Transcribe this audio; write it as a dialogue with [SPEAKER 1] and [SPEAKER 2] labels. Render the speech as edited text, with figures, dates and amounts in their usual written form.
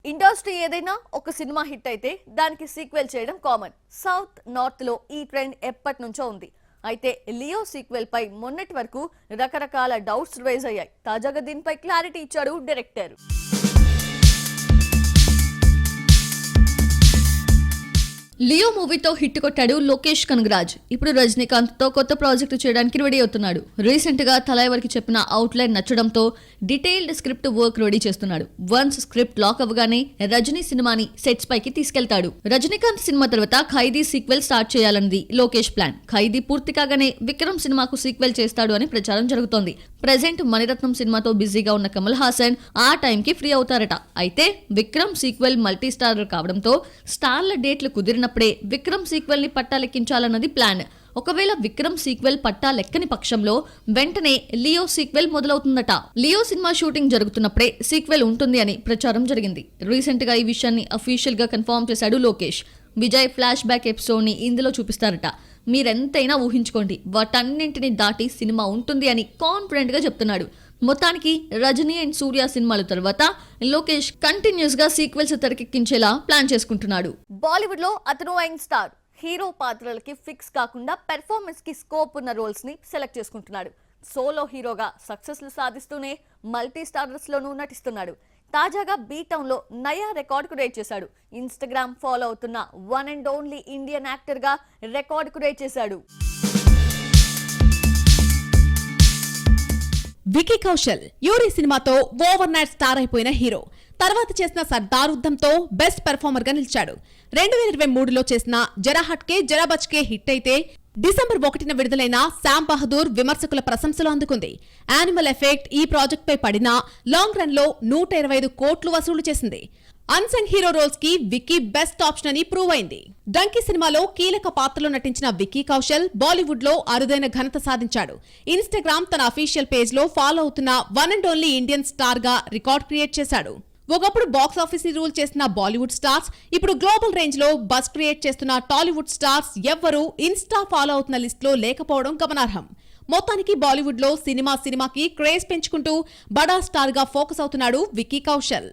[SPEAKER 1] Industry ఏదైనా ఒక cinema hit అయితే దానికి సీక్వెల్ చేయడం కామన్. సౌత్ నార్త్ లో ఈ ట్రెండ్ ఎప్పటి నుంచో ఉంది. అయితే లియో సీక్వెల్ పై మొన్నటి వరకు రకరకాల డౌట్స్ రైజ్ అయ్యాయి. తాజాగా దీనిపై క్లారిటీ ఇచ్చాడు డైరెక్టర్. లియో మూవీతో హిట్ కొట్టాడు లోకేష్ కనగరాజ్. ఇప్పుడు రజనీకాంత్ తో కొత్త ప్రాజెక్టు చేయడానికి రెడీ అవుతున్నాడు. రీసెంట్ గా తలైవర్కి చెప్పిన అవుట్లైన్ నచ్చడంతో డీటెయిల్డ్ స్క్రిప్ట్ వర్క్ రెడీ చేస్తున్నాడు. వన్స్ స్క్రిప్ట్ లాక్ అవ్వగానే రజనీ సినిమాని సెట్స్ పైకి తీసుకెళ్తాడు. రజనీకాంత్ సినిమా తర్వాత ఖైదీ సీక్వెల్ స్టార్ట్ చేయాలన్నది లోకేష్ ప్లాన్. ఖైదీ పూర్తి కాగానే విక్రమ్ సినిమాకు సీక్వెల్ చేస్తాడు అని ప్రచారం జరుగుతోంది. ప్రెజెంట్ మణిరత్నం సినిమాతో బిజీగా ఉన్న కమల్ హాసన్ ఆ టైంకి ఫ్రీ అవుతారట. అయితే విక్రమ్ సీక్వెల్ మల్టీ స్టారర్ కావడంతో స్టార్ల డేట్లు కుదిరినప్పుడే విక్రమ్ సీక్వెల్ ని పట్టాలెక్కించాలన్నది ప్లాన్. ఒకవేళ విక్రమ్ సీక్వెల్ పట్టాలెక్కని పక్షంలో వెంటనే లియో సీక్వెల్ మొదలవుతుందట. లియో సినిమా షూటింగ్ జరుగుతున్నప్పుడే సీక్వెల్ ఉంటుంది అని ప్రచారం జరిగింది. రీసెంట్ గా ఈ విషయాన్ని అఫీషియల్ గా కన్ఫర్మ్ చేశాడు Lokesh. Vijay flash back episode ని ఇందులో చూపిస్తారట. మీరెంతైనా ఊహించుకోండి, వాటన్నింటిని దాటి సినిమా ఉంటుంది అని కాన్ఫిడెంట్ గా చెప్తున్నాడు. మొత్తానికి రజనీ అండ్ సూర్య సినిమాల తర్వాత లోకేష్ కంటిన్యూస్ గా సీక్వెల్స్ తెరకెక్కించేలా ప్లాన్ చేసుకుంటున్నాడు. బాలీవుడ్ లో అతను యంగ్ స్టార్. హీరో పాత్రలకి ఫిక్స్ కాకుండా పెర్ఫార్మెన్స్ కి స్కోప్ ఉన్న రోల్స్ ని సెలెక్ట్ చేసుకుంటున్నాడు. సోలో హీరోగా సక్సెస్లు సాధిస్తూనే మల్టీ స్టారర్స్ లోనూ నటిస్తున్నాడు. తాజాగా బీటౌన్ లో నయా రికార్డ్ క్రియేట్ చేశాడు. ఇన్స్టాగ్రామ్ ఫాలో అవుతున్న one and only Indian actor గా రికార్డ్ క్రియేట్ చేశాడు.
[SPEAKER 2] వికీ కౌశల్ యూరి సినిమాతో ఓవర్ నైట్ స్టార్ అయిపోయిన హీరో. తర్వాత చేసిన సర్దార్ యుద్ధంతో బెస్ట్ పెర్ఫార్మర్ గా నిలిచాడు. 2023లో చేసిన జరా హట్కే జరా బచ్కే హిట్ అయితే డిసెంబర్ 1న విడుదలైన శామ్ బహదూర్ విమర్శకుల ప్రశంసలు అందుకుంది. యానిమల్ ఎఫెక్ట్ ఈ ప్రాజెక్ట్ పై పడినా లాంగ్ రన్ లో 125 కోట్లు వసూలు చేసింది. అన్సంగ్ హీరో రోల్స్ కి విక్కీ బెస్ట్ ఆప్షన్ అని ప్రూవ్ అయింది. డంకీ సినిమాలో కీలక పాత్రలో నటించిన విక్కీ కౌశల్ బాలీవుడ్ లో అరుదైన ఘనత సాధించాడు. ఇన్స్టాగ్రామ్ తన అఫీషియల్ పేజ్ లో ఫాలో అవుతున్న one and only Indian star గా రికార్డ్ క్రియేట్ చేశాడు. ఒకప్పుడు బాక్స్ ఆఫీస్ ని రూల్ చేసిన బాలీవుడ్ స్టార్స్ ఇప్పుడు గ్లోబల్ రేంజ్ లో బస్ క్రియేట్ చేస్తున్న టాలీవుడ్ స్టార్స్ ఎవ్వరూ ఇన్స్టా ఫాలో అవుతున్న లిస్ట్ లో లేకపోవడం గమనార్హం. మొత్తానికి బాలీవుడ్ లో సినిమాకి క్రేజ్ పెంచుకుంటూ బడా స్టార్ గా ఫోకస్ అవుతున్నాడు విక్కీ కౌశల్.